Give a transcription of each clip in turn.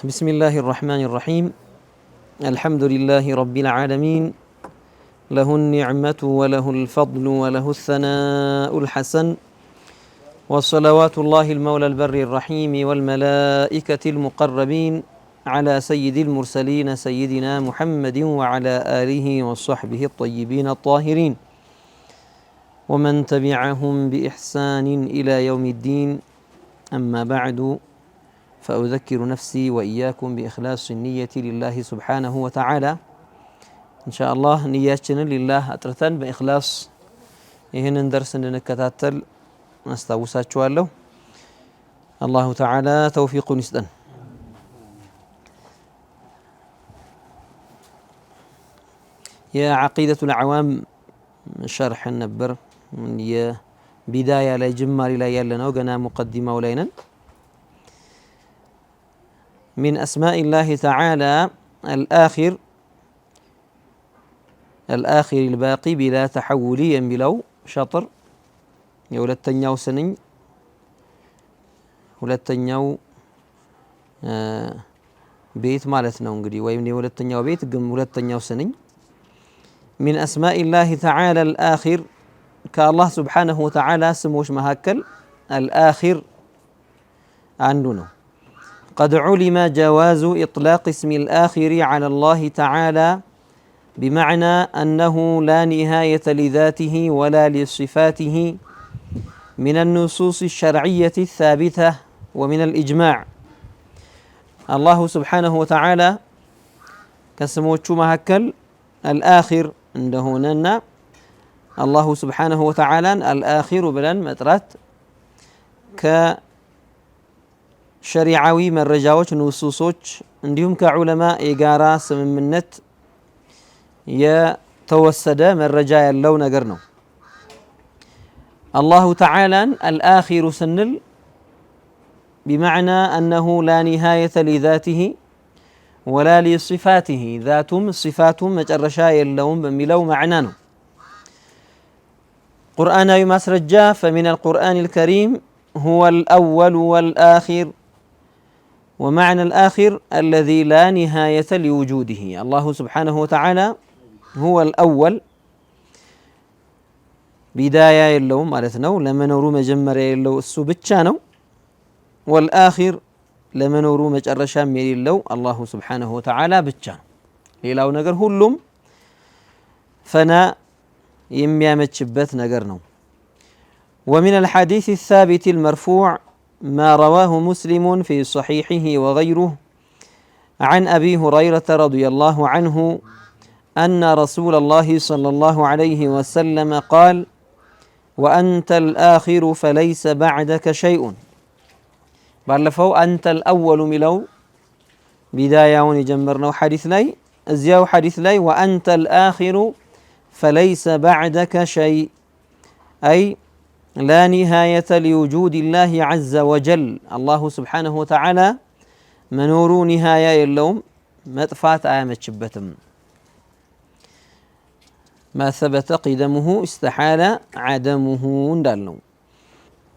بسم الله الرحمن الرحيم الحمد لله رب العالمين له النعمة وله الفضل وله الثناء الحسن وصلوات الله المولى البر الرحيم والملائكة المقربين على سيد المرسلين سيدنا محمد وعلى آله وصحبه الطيبين الطاهرين ومن تبعهم بإحسان إلى يوم الدين أما بعد فأذكر نفسي وإياكم بإخلاص النية لله سبحانه وتعالى إن شاء الله نياتنا لله أترتن بإخلاص يهنن درس نكتاتل نستوساتشو له الله تعالى توفيق نسدن يا عقيدة العوام شرح النبر يا بداية لا جمال لا يلنا وقنا مقدمة ولينا من أسماء الله تعالى الآخر الباقي بلا تحول بلو شطر يولد تنياو سنين ولد تنياو بيت مالتنا ونقدي ويمني ولد تنياو بيت قم ولد تنياو سنين من أسماء الله تعالى الآخر كالله سبحانه وتعالى سموش مهكل الآخر عندنا قد علم جواز إطلاق اسم الآخر على الله تعالى بمعنى أنه لا نهاية لذاته ولا لصفاته من النصوص الشرعية الثابتة ومن الإجماع الله سبحانه وتعالى كسموتشو مهكل الآخر عنده ننا الله سبحانه وتعالى الآخر بلن مترات شريعوي مرجاوች ንሱሶች እንዲሁም ከዑለማ የጋራ ስምምነት የተወሰደ መረጃ ያለው ነገር ነው الله تعالى الآخر سنل بمعنى أنه لا نهاية لذاته ولا لصفاته ذاتهم صفاتهم مجرشا يلهم بملو معناه قرآن يمسرجا فمن القرآن الكريم هو الأول والآخر ومعنى الآخر الذي لا نهاية لوجوده الله سبحانه وتعالى هو الأول بداية يلو مالتنا لما نورو مجمر يلو السبتشانو والآخر لما نورو مجرشا يلو الله سبحانه وتعالى بتشان ليلاو نجر هلوم فنا يميامتشبت نجرنو ومن الحديث الثابت المرفوع ما رواه مسلم في صحيحه وغيره عن أبي هريرة رضي الله عنه أن رسول الله صلى الله عليه وسلم قال وأنت الآخر فليس بعدك شيء بعلفو أنت الأول ملو بداية ونجمرنا حديث لي أزياو حديث لي وأنت الآخر فليس بعدك شيء أي لا نهاية لوجود الله عز وجل الله سبحانه وتعالى منور نهاية اللوم مطفات آمت شبتم ما ثبت قدمه استحال عدمه اندالنو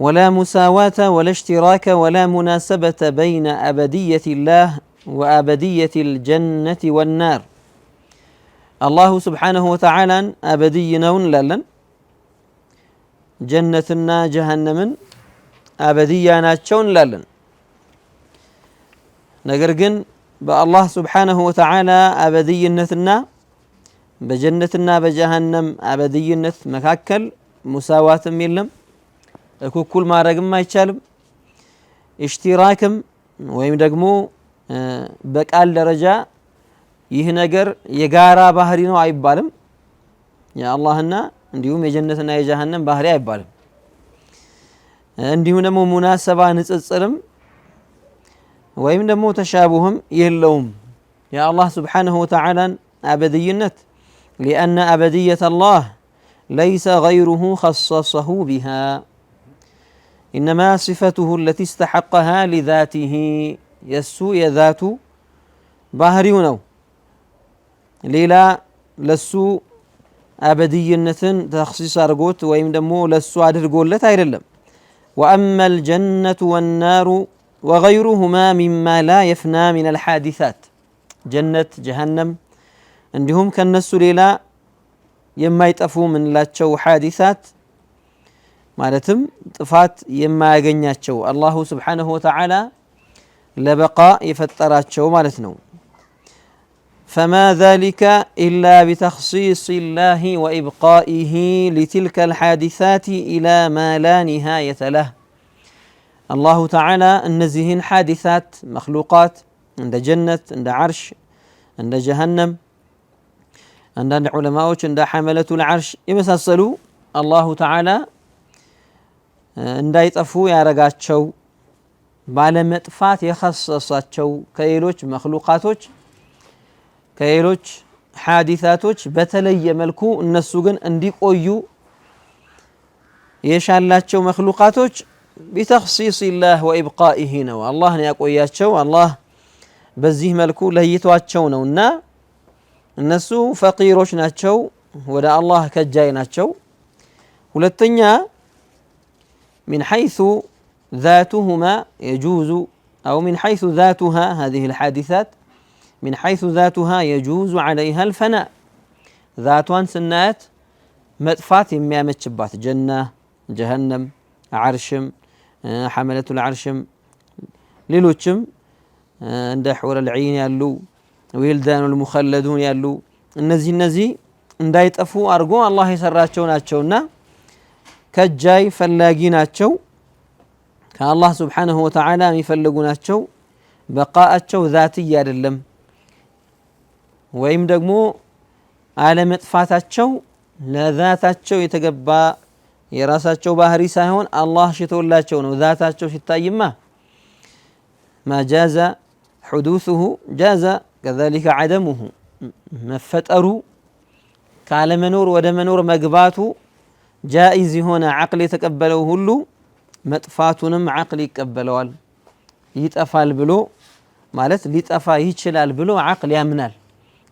ولا مساواة ولا اشتراك ولا مناسبة بين أبدية الله وأبدية الجنة والنار الله سبحانه وتعالى أبدينون للن جنتنا جهنم أبدياناتشون للن نقرقن بالله سبحانه وتعالى أبدينتنا بجنتنا بجهنم أبدينت مكاكل مساواة ميلم كل ما رقم ما يتشالم اشتراكم ويمدقمو بقال درجة يهنقر يقارا بحرينو عيبالم يا اللهنا እንዲሁም የጀነትና የጀሃነም ባህሪ አይባልም እንዲሁም ደግሞ ሙናሰባ ንጽጽርም ወይም ደግሞ ተሻቡህም የለውም የአላህ Subhanahu Wa Ta'ala አበድይነት لأن أبدية الله ليس غيره خصصه بها إنما صفته التي استحقها لذاته يسوء ذات ባህሪው ሌላ ለሱ አበድይነትን ተخصيص አድርጎት ወይም ደግሞ ለሱ አድርጎለት አይደለም وأما الجنة والنار وغيرهما مما لا يفنى من الحادثات جنة جهنم عندهم كالنسو ليلا يما يطفو من لاتشو حادثات مالتم طفات يما يغنياتشو الله سبحانه وتعالى لبقاء يفتراتشو مالتنو فما ذلك إلا بتخصيص الله وإبقائه لتلك الحادثات إلى ما لا نهاية له الله تعالى النزهين حادثات مخلوقات عند جنة عند عرش عند جهنم عند علماء عند حملة العرش يمسسلوا الله تعالى እንዳይጠፉ ያረጋቸው ባለመጥፋት የخصصاቸው ከሌሎች መخلوقاتዎች ከሌሎች حادثاتዎች በተለየ መልኩ እነሱ ግን እንዲቆዩ የሻላቸው መخلوقاتዎች بتخصيص الله وإبقائه ነው አላህ ነው ያቆያቸው አላህ በዚህ መልኩ ለይቷቸው ነውና እነሱ ፈቂሮች ናቸው ወደ አላህ ከጃይ ናቸው ሁለተኛ من حيث ذاتهما يجوز أو من حيث ذاتها هذه الحادثات من حيث ذاتها يجوز عليها الفناء ذاتوان سنات مدفات يميامتشبات جنة جهنم عرشم حملة العرشم ليلوتشم عند حور العين يالو ويلدان المخلدون يالو النزي እንዳይ ጠፉ አርጎ አላህ የሰራቸው ናቸውና ከጃይ ፈላጊ ናቸው ከአላህ Subhanahu Wa Ta'ala የሚፈልጉ ናቸው በቃአቸው ዛትይ አይደለም ወይም ደግሞ አለመጥፋታቸው ለዛታቸው የተገባ የራሳቸው ባህሪ ሳይሆን አላህ ሽቶላቸው ነው ዛታቸው ሲታይማ ما جاز حدوثه جاز كذلك عدمه መፈጠሩ ካለ መኖር ወደ መኖር መግባቱ جائز هنا عقل يتقبله ሁሉ መጥፋቱንም عقل ይቀበለዋል ይጠፋል ብሎ ማለት ሊጠፋ ይችላል ብሎ عقل ያምናል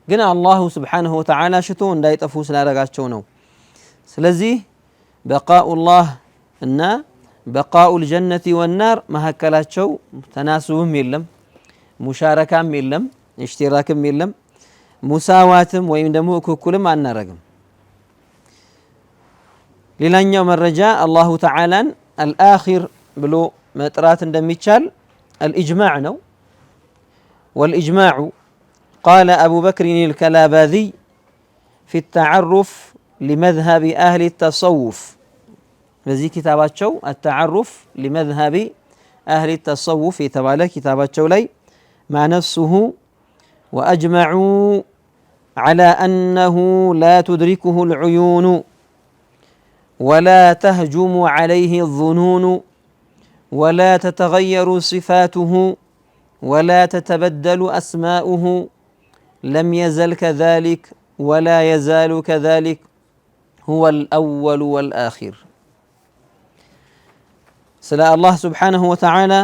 ግን አላህ Subhanahu Wa Ta'ala ሽቶ እንዳይጠፉ ስላደረጋቸው ነው ስለዚህ بقاء الله እና بقاء الجنة والنار መሐከላቸው ተናሱብም የለም ሙሻረካም የለም እሽቲራክም የለም ሙሳዋትም ወይም ደግሞ እኩልም አናረግም ሌላኛው መረጃ አላሁ ተዓላን الآخر ብሎ መጥራት እንደሚቻል الإجماع ነው والإجماع قال أبو بكر الكلاباذي في التعرف لمذهب أهل التصوف በዚህ ኪታባቸው التعرف لمذهب أهل التصوف የተባለ ኪታባቸው ላይ مع نفسه وأجمعوا على أنه لا تدركه العيون ولا تهجم عليه الظنون ولا تتغير صفاته ولا تتبدل أسماؤه لم يزل كذلك ولا يزال كذلك هو الأول والآخر سلا الله سبحانه وتعالى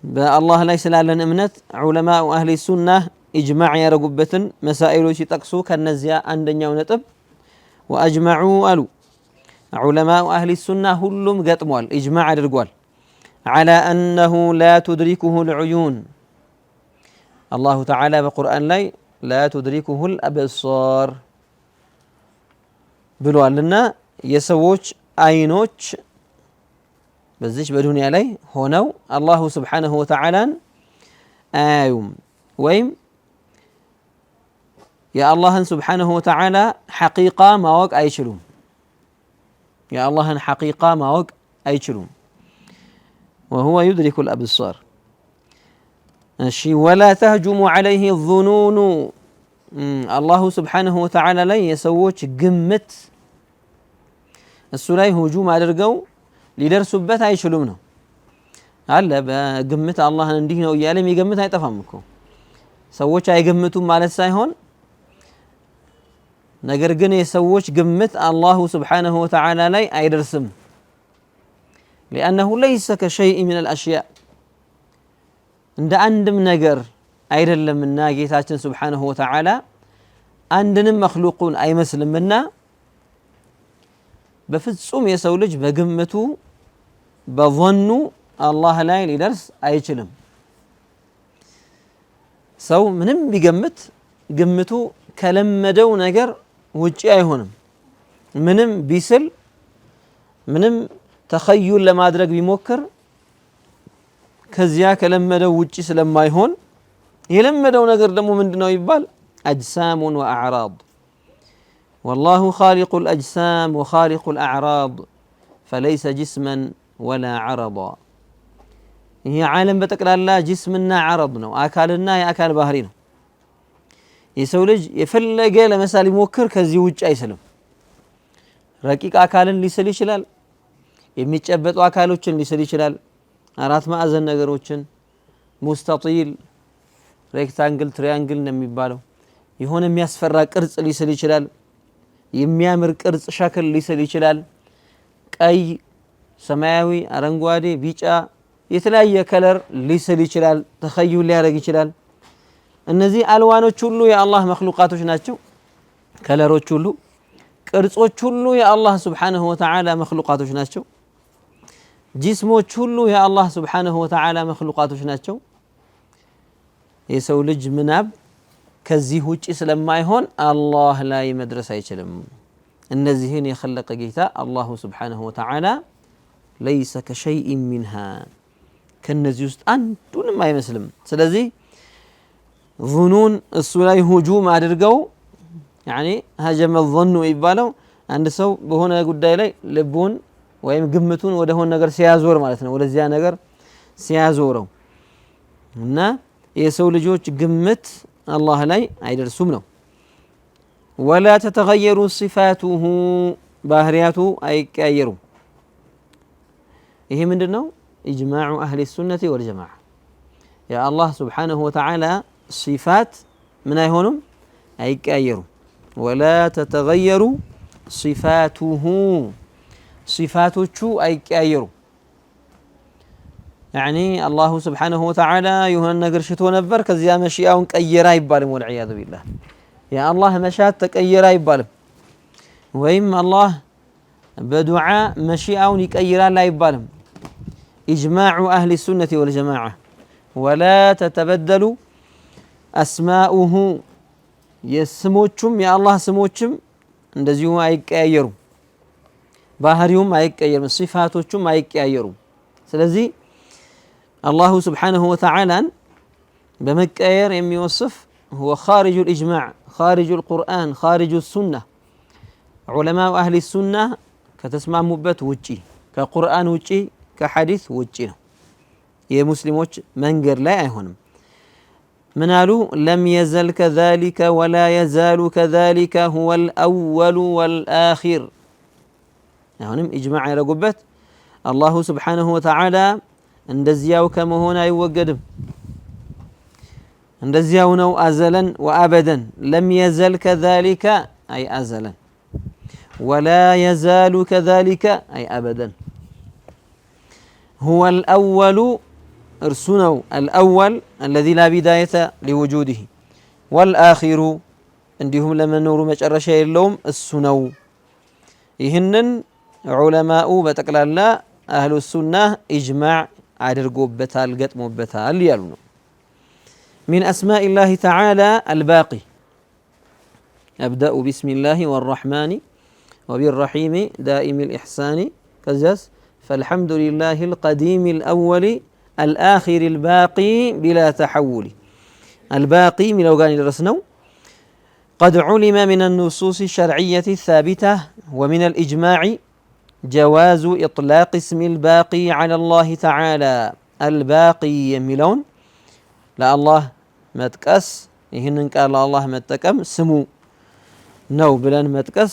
بالله ليس لنا امنت علماء أهل السنة إجماع يرغبتن مسائل ሲጠቅሱ ከነዚያ አንደኛው ነጥብ واجمعوا قالوا علماء اهل السنه ሁሉም ገጥሟል اجماع አድርጓል على انه لا تدركه العيون الله تعالى በቁርአን ላይ لا تدركه الابصار ብሏልና የሰዎች አይኖች በዚህ በዱንያ ላይ ሆነው አላህ Subhanahu Wa Ta'ala አዩም ወይም يا الله سبحانه وتعالى حقيقة ما وق أيشلون يا الله حقيقة ما وق أيشلون وهو يدرك الأبصار ولا تهجم عليه الظنون الله سبحانه وتعالى لا يسووش قمت السلاي هجوم على الرقو لدرسبت أيشلونه هلا بقمت الله ندينا ويالم يقمت هاي تفهمكم سووش أي قمتهم على السايهون ነገር ግን የሰዎች ግምት አላህ Subhanahu Wa Ta'ala ላይ አይደርስም لانه ليس كشيء من الاشياء እንደ አንድም ነገር አይደለምና ጌታችን Subhanahu Wa Ta'ala አንድንም መخلوقን አይመስልምና በፍጹም የሰው ልጅ በግምቱ በظኑ الله لا يدرس አይችልም ሰው ምንም ቢገምት ግምቱ ከለመደው ነገር ውጪ አይሆንም ምንም ቢስል ምንም ተخيل ለማድረግ ቢሞክር ከዚያ ከለመደው ውጪ ስለማይሆን የለመደው ነገር ደግሞ ምንድነው ይባል أجسام وأعراض والله خالق الأجسام وخالق الأعراض فليس جسما ولا عرضا هي عالم بتقلالا جسمنا عرض ነው አካልና የአካል ባህሪ ነው የሰው ልጅ የፈለገ ለምሳሌ ሞክር ከዚህ ውጭ አይሰለም ረቂቅ አካልን ሊስል ይችላል የሚጨበጡ አካሎችን ሊስል ይችላል አራት ማዕዘን ነገሮችን ሙስጠጢል ሬክታንግል ትሪያንግል ነው የሚባለው የሆነ የሚያስፈራ ቅርጽ ሊስል ይችላል የሚያምር ቅርጽ ሸክል ሊስል ይችላል ቀይ ሰማያዊ አረንጓዴ ቢጫ የተለያየ ከለር ሊስል ይችላል ተخيل ሊያደርግ ይችላል እነዚህ አልዋኖች ሁሉ የአላህ መخلوقاتዎች ናቸው ከለሮች ሁሉ ቅርጾች ሁሉ የአላህ Subhanahu Wa Ta'ala መخلوقاتዎች ናቸው ጂስሞች ሁሉ የአላህ Subhanahu Wa Ta'ala መخلوقاتዎች ናቸው የሰው ልጅ ምናብ ከዚህ ውጪ ስለማይሆን አላህ ላይ መድረስ አይችልም እነዚህን የخلቀ ጌታ አላህ Subhanahu Wa Ta'ala ليس كشيء منها ከነዚህ ውስጥ አንዱንም አይመስልም ስለዚህ ظنون እሱ ላይ ሁጁም አድርገው يعني هجم الظن ይባለው አንድ ሰው በሆነ ጉዳይ ላይ ልቡን ወይም ግምቱን ወደ ሆነ ነገር ሲያዞር ማለት ነው ወደዚያ ነገር ሲያዞረው እና የሰው ልጆች ግምት አላህ ላይ አይደርሱም ነው ولا تتغير صفاته ባህሪያቱ አይቀያየሩም ይሄ ምንድነው اجماع اهل السنه والجماعه يا الله سبحانه وتعالى صفات من አይሆኑም አይቀያየሩም ولا تتغير صفاته صفاتዎቹ አይቀያየሩም يعني الله سبحانه وتعالى የሆነ ነገር ሽቶ ነበር ከዚያ መሽያውን ቀየረ አይባልም والعياذ بالله يا الله መሻት ተቀየረ አይባልም ወይም አላህ በዱዓ መሽያውን ይቀይራል አይባልም اجماع اهل السنه والجماعه ولا تتبدل اسماؤه የስሞቹም የአላህ ስሞችም እንደዚሁ አይቀያየሩም ባህሪውም አይቀየርም ሲፋቶቹም አይቀያየሩም ስለዚህ አላህ Subhanahu Wa Ta'ala በመቀየር የሚወስፍ هو خارج الاجماع خارج القرآن خارج السنه علماء اهل السنه ከተስማሙበት ውጪ ከቁርአን ውጪ ከሐዲስ ውጪ ነው የሙስሊሞች መንገድ ላይ አይሆንም من قالوا لم يزل كذلك ولا يزال كذلك هو الأول والآخر هونم إجماع يرغبت الله سبحانه وتعالى እንደዚያው ከመሆን አይወገድም እንደዚያው ነው أزلا وأبدا لم يزل كذلك أي أزلا ولا يزال كذلك أي أبدا هو الأول ارسنو الأول الذي لا بداية لوجوده والآخر عندهم لما نور مجرشة اللوم السنو يهنن علماء بتقلالا أهل السنة إجماع عدر قبتال قتم بتال يالون من أسماء الله تعالى الباقي أبدأ بسم الله والرحمن وبالرحيم دائم الإحسان كزاس فالحمد لله القديم الأول الآخر الباقي بلا تحول الباقي من أوغان الرسنو قد علم من النصوص الشرعية الثابتة ومن الإجماع جواز إطلاق اسم الباقي على الله تعالى الباقي يميلون لا الله متكس يهنن قال الله متكم سمو نو بلان متكس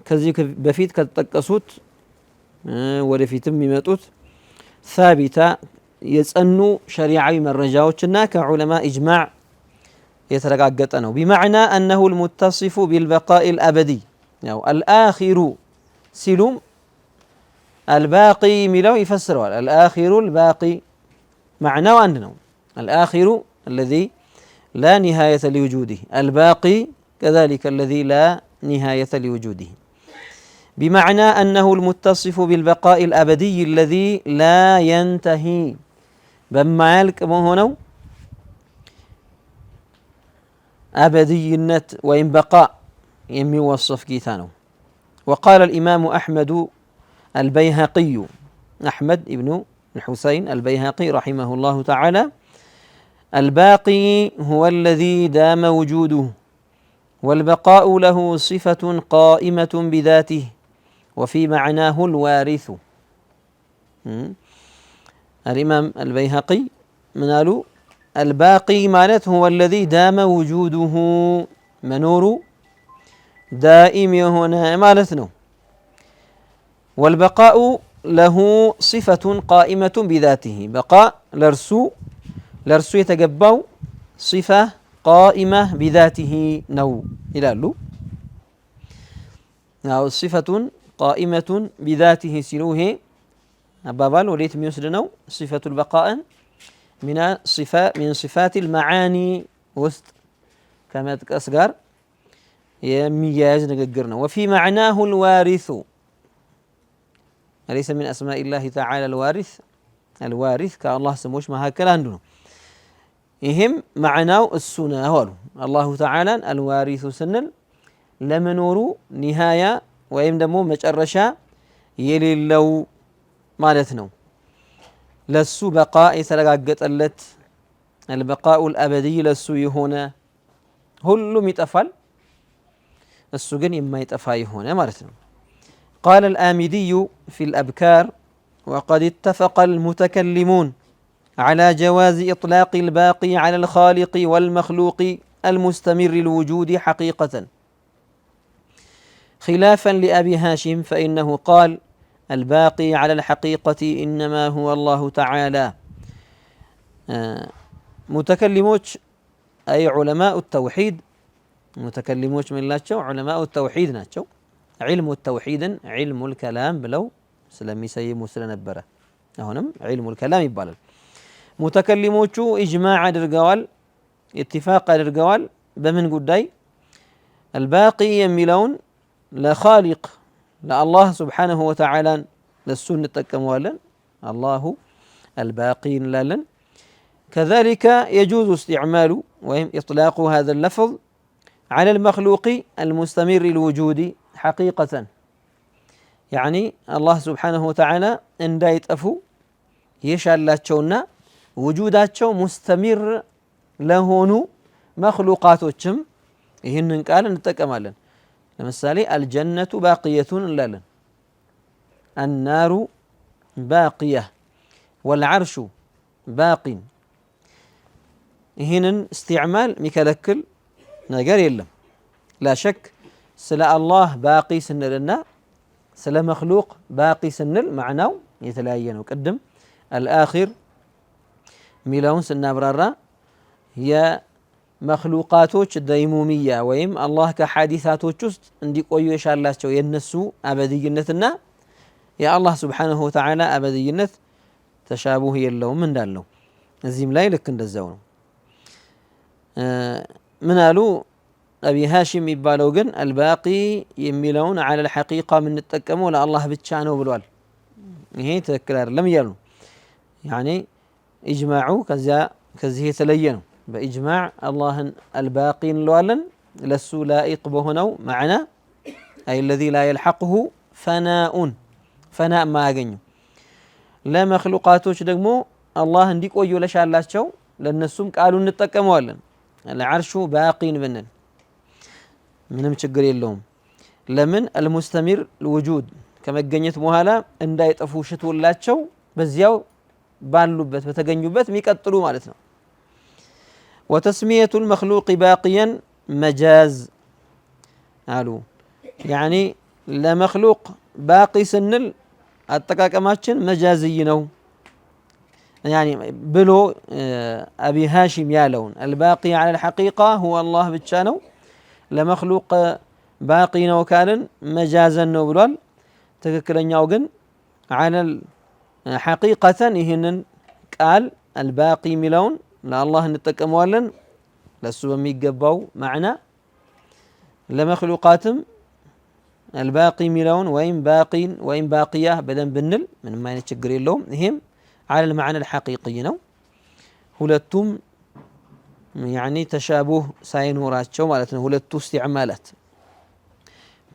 كذي بفيت كتጠቀሱት ወደፊትም ይመጡት ثابتة يصنو شريعي مرجاዎችና كعلماء إجماع يترጋገጠ بمعنى أنه المتصف بالبقاء الأبدي يعني الآخر سلوم الباقي ملو يفسره الآخر الباقي معناه عندنا الآخر الذي لا نهاية لوجوده الباقي كذلك الذي لا نهاية لوجوده بمعنى أنه المتصف بالبقاء الأبدي الذي لا ينتهي بما يلك مهونو أبدي النت وإن بقاء يمي وصف كيتانو. وقال الإمام أحمد البيهقي أحمد ابن الحسين البيهقي رحمه الله تعالى: الباقي هو الذي دام وجوده والبقاء له صفة قائمة بذاته وفي معناه الوارث. الإمام البيهقي منالو الباقي مالته هو الذي دام وجوده منور دائم هنا مالتنا، والبقاء له صفة قائمة بذاته بقاء لرسو يتقبو صفة قائمة بذاته نو إلالو أو صفة قائمة بذاته سلوه أبابال وليت ميسدنو صفة البقاء من صفات المعاني وسط كما تكسر يمياز نقرنا. وفي معناه الوارث أليس من أسماء الله تعالى الوارث كالله سموش ما هكذا عندنا إهم معناه السنة هو الله تعالى الوارث سنل لمنورو نهاية ويم دمو مجرشا يلي لو مالتنا لسو بقاء يترقاقت اللت البقاء الأبدي لسو يهونا هلو ميتفال السجن إما يتفاي هنا مالتنا. قال الآمدي في الأبكار: وقد اتفق المتكلمون على جواز إطلاق الباقي على الخالق والمخلوق المستمر الوجود حقيقة، خلافا لأبي هاشم فإنه قال: الباقي على الحقيقة إنما هو الله تعالى. متكلموش أي علماء التوحيد، متكلموش من الله علماء التوحيد ناتشو علم التوحيد علم الكلام بلو سلمي سيمو سلنبره هونم علم الكلام يبالل. متكلموቹ إجماع አድርገዋል اتفاق አድርገዋል በምን ጉዳይ الباقي የሚለውን ለኻሊቅ ለአላህ سبحانه وتعالى ለሱ እንጠቀመዋለን الله الباقي እንላለን። كذلك يجوز استعمال وهم إطلاق هذا اللفظ على المخلوق المستمر الوجود حقيقة، يعني الله سبحانه وتعالى እንዳይጠፉ የሻላቸውና وجوداتቸው مستمر ለሆኑ መክሉቃቶችም ይህንን ቃል እንጠቀማለን። ለምሳሌ الجنة باقية እንላለን፣ النار باقية والعرش باق። ይህንን استعمال ሚከለክል ነገር የለም። لا شك ስለ አላህ ባቂ ስንልና ስለ መክሉቅ ባቂ ስንል ማዕናው የተለያየ ነው። ቅድም الآخر ሚለውን ስናብራራ የመክሉቃቶች ደይሙሚያ ወይም አላህ ከሐዲሳቶች ውስጥ እንዲቆዩ የሻላቸው የነሱ አበድይነትና የአላህ ስብሓንሁ ወተዓላ አበድይነት ተሻቡህ የለውም እንዳለው እዚህም ላይ ልክ እንደዛው ነው። ምን አሉ አቢ ሃሽም የሚባለው ግን አልባቂ የሚለውን አለ ልሐቂቃ የምንጠቀመው ለአላህ ብቻ ነው ብሏል። ይሄ ትክክል አይደለም እያሉ ነው። ያኔ ኢጅማዑ ከዚህ የተለየ ነው። በኢጅማዕ አላህን አልባቂ እንለዋለን ለሱ ላኢቅ በሆነው ማዕና አይ ለዚ ላ የልሐቅሁ ፈናኡን ፈና ማያገኘው። ለመክሉቃቶች ደግሞ አላህ እንዲቆዩ ለሻላቸው ለነሱም ቃሉ እንጠቀመዋለን። العرش باقين ብንል ምንም ችግር የለውም። ለምን المستمر الوجود ከመገኘት በኋላ እንዳይጠፉ ሽቶላቸው በዚያው ባሉበት በተገኙበት የሚቀጥሉ ማለት ነው። وتسمية المخلوق باقيا مجاز አሉ يعني ለመክሉቅ ባቂ ስንል አጠቃቀማችን መጃዝይ ነው يعني بلو أبي هاشم يالون الباقي على الحقيقة هو الله بتشانو لمخلوق باقي وكالن مجازا نوبلال تككلن يوغن على الحقيقة إهنن قال الباقي ملون لا الله نتكموالن لسو ميقباو معنا لمخلوقاتم الباقي ميلون وين باقين وين باقية بدن بنل من ما ينتشجر لهم هم على المعنى الحقيقي نو هلتم يعني تشابه ساينورات شو مالتنا هلتو استعمالات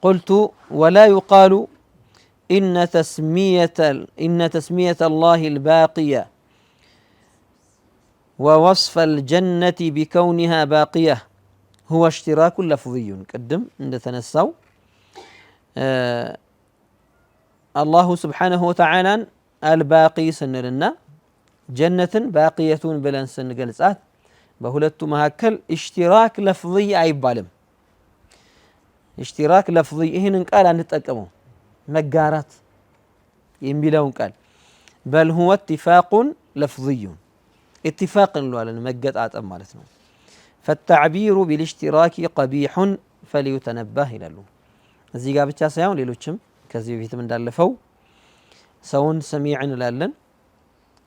قلت ولا يقال إن تسمية الله الباقية ووصف الجنة بكونها باقية هو اشتراك لفظي قدم عند تنسو الله سبحانه وتعالى الباقي سنلنا جنة باقية بلن سنقلسات بهلتو مهاكل اشتراك لفظي أي بالم اشتراك لفظي إهن قال أن نتأكمه مقارات ينبلون قال بل هو اتفاق لفظي اتفاق لولا مقات أمالتنا فالتعبير بالاشتراك قبيح فليتنبه إلى له እዚህ ጋር ብቻ ሳይሆን ሌሎችም ከዚህ በፊትም እንዳለፈው ሰውን ሰሚዕ እንላለን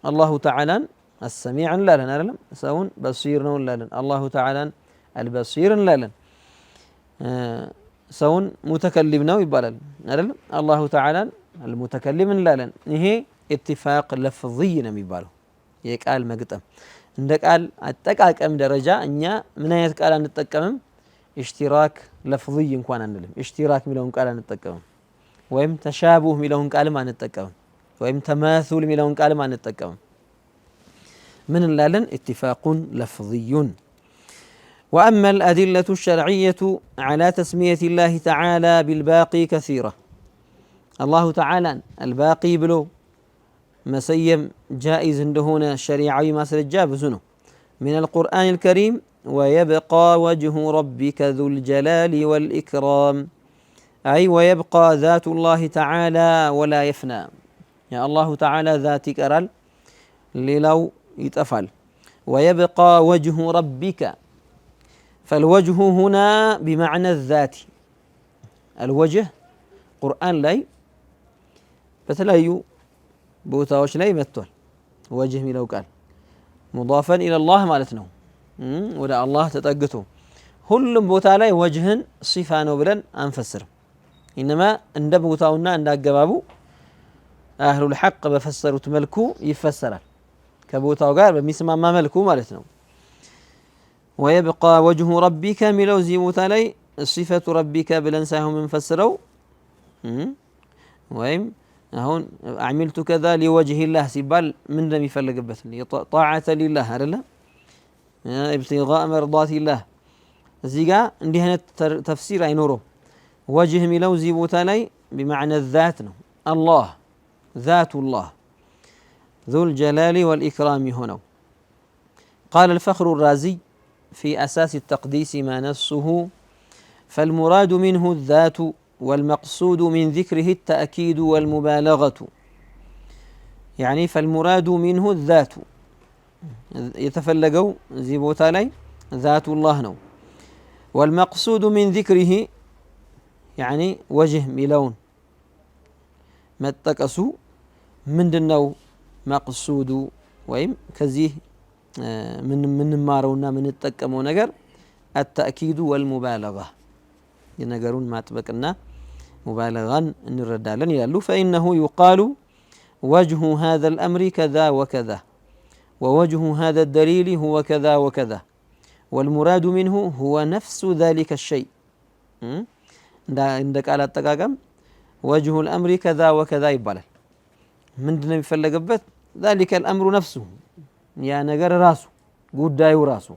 አላሁ ተዓላን السميع እንላለን አይደለም ሰውን በሲር ነው እንላለን አላሁ ተዓላን البصير እንላለን ሰውን ሙተከሊም ነው ይባላል አይደለም አላሁ ተዓላን المتكلم እንላለን ይሄ اتفاق لفظي ነው የሚባለው የቃል መግጠም እንደ ቃል አጠቃቀም ደረጃ እኛ ምን አይነት ቃል አንጠቀምም اشتراك لفظي እንኳን አንልም اشتراك ሚለውን ቃል አንጠቀምም ወይም ተሻቡህ ሚለውን ቃልም አንጠቀምም ወይም ተማثل ሚለውን ቃልም አንጠቀምም من እንላለን اتفاق لفظي وأما الأدلة الشرعية على تسمية الله تعالى بالباقي كثيرة الله تعالى الباقي بلو مسيم جائز هنا الشريعي ما سرجاب زنه من القرآن الكريم ويبقى وجه ربك ذو الجلال والإكرام أي ويبقى ذات الله تعالى ولا يفنى يا الله تعالى ذاتك أرال للو يتفعل ويبقى وجه ربك فالوجه هنا بمعنى الذات الوجه قرآن لاي بتلايو بوتاوش لاي متول وجه ميلو قال مضافا إلى الله مالتنا ولا الله تتقته ሁሉም ቦታ ላይ ወጅህን ሲፋ ነው ብለን አንፈስርም انما እንደ ቦታውና እንደ አገባቡ አህሉል ሐቅ በፈሰሩት መልኩ ይፈሰራል ከቦታው ጋር በሚስማማ መልኩ ማለት ነው ويبقى وجه ربك ሚለው እዚህ ቦታ ላይ صفة ربك ብለን ሳይሆን መንፈስረው ወይም አሁን አሚልቱ ከዛ لوجه الله ሲባል ምን እንደሚፈልግበት طاعة لله አይደለ ابتغاء مرضات الله እዚህ ጋር እንዲህ አይነት ተፍሲር አይኖረው وجه ሚለው እዚህ ቦታ ላይ بمعنى الذات ነው الله ذات الله ذو الجلال والإكرام هنا قال الفخر الرازي في أساس التقديس ما نصه فالمراد منه الذات والمقصود من ذكره التأكيد والمبالغة يعني فالمراد منه الذات يتفلقوا زي بوتا لي ذات الله نو والمقصود من ذكره يعني وجه ملون ما اتكسوا من دنو مقصود ويم كزيه من مارونا من التكمو نجر التأكيد والمبالغة ينجرون ما تبكنا مبالغا نردالن يالو فإنه يقال وجه هذا الأمر كذا وكذا ووجه هذا الدليل هو كذا وكذا والمراد منه هو نفس ذلك الشيء عندك على التقاقم وجه الأمر كذا وكذا يبالل من دنا يفلقبت ذلك الأمر نفسه يا نجر راسه قد دايو راسه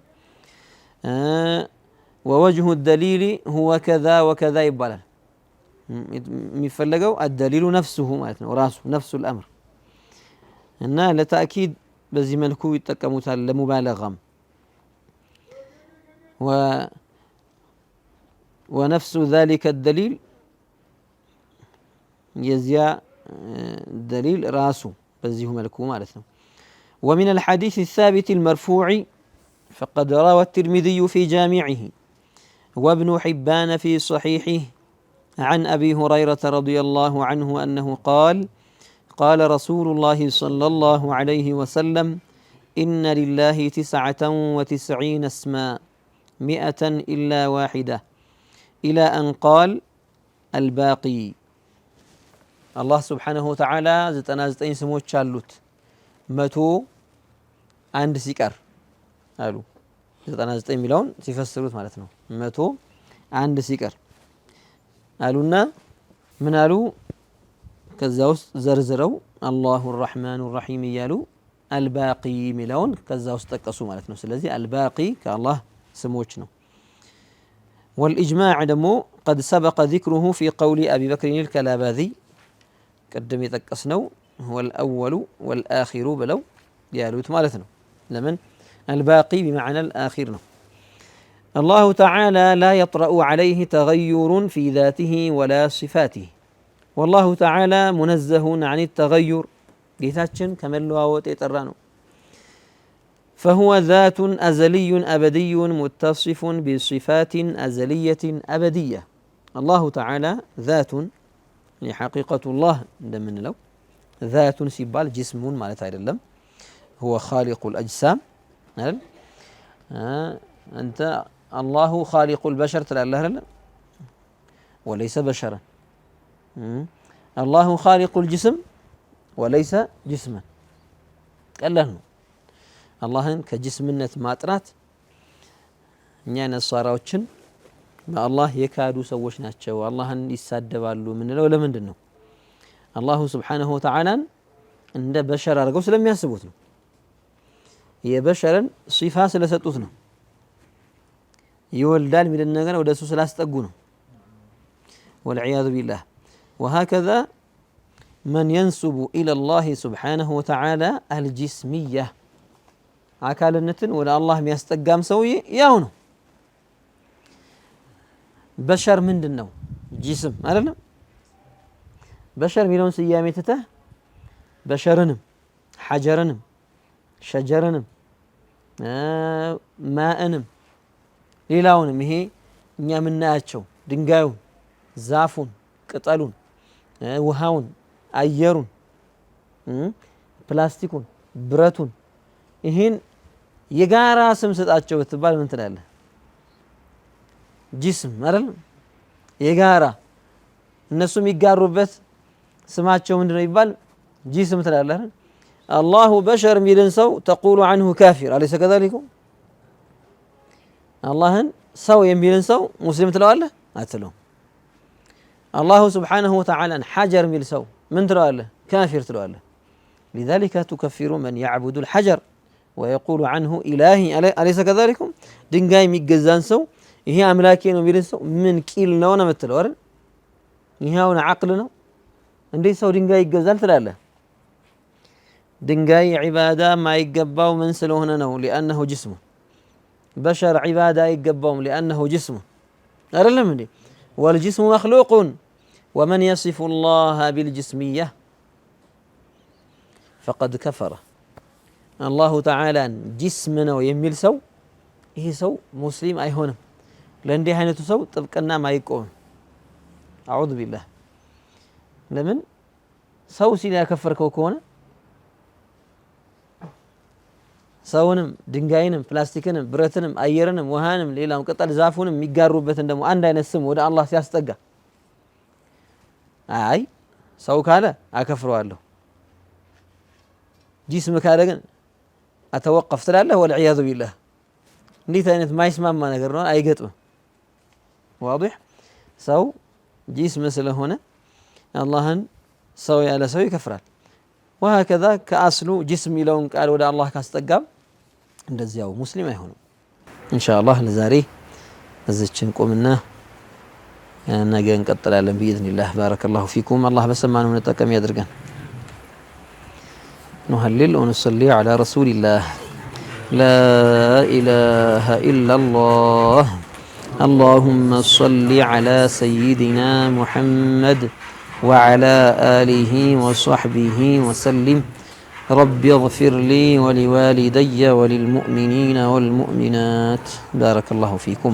ووجه الدليل هو كذا وكذا يبالل يفلقوا الدليل نفسه مالتنا وراسه نفس الأمر إنه لتأكيد بزي ملكو يتكموت لمبالغة ونفس ذلك الدليل يزيا دليل راسه بزيه ملكو مالتنا ومن الحديث الثابت المرفوع فقد روى الترمذي في جامعه وابن حبان في صحيحه عن أبي هريرة رضي الله عنه أنه قال قال رسول الله صلى الله عليه وسلم إن لله 99 اسما 100 إلا واحدة إلى أن قال الباقي الله سبحانه وتعالى زتين سموች አሉት 101 ሲቀር አሉ 99 ሚሊዮን ሲፈስሩት ማለት ነው 101 ሲቀር አሉና ምን አሉ ከዛ ውስጥ ዘርዝረው አላሁ الرحمن الرحيم እያሉ الباقي ሚሊዮን ከዛ ውስጥ ጠቀሱ ማለት ነው ስለዚህ الباقي ከአላህ ስሞች ነው والإجماع دمو قد سبق ذكره في قول أبي بكر الكلاباذي قدم يتقسنو هو الأول والآخر بلو يالوت مالتنا لمن الباقي بمعنى الآخر نو. الله تعالى لا يطرأ عليه تغير في ذاته ولا صفاته والله تعالى منزه عن التغير جيتاتشن كملوا وتيترانو فهو ذات أزلي أبدي متصف بصفات أزلية أبدية الله تعالى ذات حقيقة الله من لو ذات سيبال جسم مالت አይደለም هو خالق الأجسام أنت الله خالق البشر تلالله وليس بشرا الله خالق الجسم وليس جسما قال له አላህን ከጅስምነት ማጥራት እኛ ነሳራዎችን በአላህ የካዱ ሰዎች ናቸው አላህን ይሳደባሉ ምንለው ለምንድን ነው አላሁ Subhanahu Wa Ta'ala እንደ በሸር አድርገው ስለሚያስቡት ነው የበሸርን ሲፋ ስለሰጡት ነው ይወልዳል ሚልን ነገር ወደሱ ስላስጠጉ ነው والعياذ بالله وهكذا من ينسب إلى الله سبحانه وتعالى الجسمية አካልነትን ወደ አላህ የሚያስጠጋም ሰውዬ ያው ነው በሸር ምንድነው ጂስም አይደለም በሸር ሚለውን ስያሜ ተተህ በሸርንም ሐጀርንም ሸጀርንም ማእንም ሌላውንም ይሄ እኛ ምናያቸው ድንጋዩን ዛፉን ቅጠሉን ውሃውን አየሩን ፕላስቲኩን ብረቱን ይሄን የጋራ ስም ሰጣቸው ብትባል ምን ትላለህ ጂስም አይደል የጋራ እነሱ የሚጋሩበት ስማቸው ምንድነው ይባል ጂስም ትላለህ አላሁ በሸር ሚልን ሰው تقول عنه كافر أليس كذلك አላህን ሰው የሚልን ሰው ሙስሊም ትለዋለህ አትለው አላሁ Subhanahu Wa Ta'ala ሐጀር ሚል ሰው ምን ትለዋለህ ካፊር ትለዋለህ لذلك تكفر من يعبد الحجر ويقول عنه إلهي أليس كذلك ድንጋይ የሚገዛን ሰው ይሄ አምላኬ ነው የሚልን ሰው ምን ቂል ነው ነው የምትለው አይደል ይሄውን አቅል ነው እንዴት ሰው ድንጋይ ይገዛል ትላለህ ድንጋይ ዒባዳ ማይገባው ምን ስለሆነ ነው لأنه جسم بشر عبادة يقبهم لأنه جسم أرلم لي والجسم مخلوق ومن يصف الله بالجسمية فقد كفر الله تعالى جسمنا ويميل سو ይሄ ሰው ሙስሊም አይሆንም ለእንዲህ አይነቱ ሰው ጥብቅና ማይቆም አዑዙ ቢላህ ለምን ሰው ሲል ያከፈርከው ከሆነ ሰውንም ድንጋይንም ፕላስቲክንም ብረትንም አየርንም ውሃንም ሌላም ቅጠል ዛፉንም የሚጋሩበትን ደግሞ አንድ አይነት ስም ወደ አላህ ሲያስጠጋ አይ ሰው ካለ አከፍረዋለሁ ጂስም ካለ ግን አተወቀፍ ትላለህ ወልዒያዙ ቢላህ እንዴት አይነት ማይስማማ ነገር ነው አይገጥም واضح ሰው ጂስም ስለሆነ አላህን ሰው ያለ ሰው ይከፍራል وهكذا كأصل جسم يلون قال ودا الله كاستقام እንደዚያው ሙስሊም አይሆንም ኢንሻአላህ ለዛሬ እዚችን ቆምና ነገ እንቀጥላለን باذن الله بارك الله فيكم الله በሰማነው እንጠቀም ያድርገን نهلل ونصلي على رسول الله لا إله إلا الله اللهم صل على سيدنا محمد وعلى آله وصحبه وسلم رب اغفر لي ولوالدي وللمؤمنين والمؤمنات بارك الله فيكم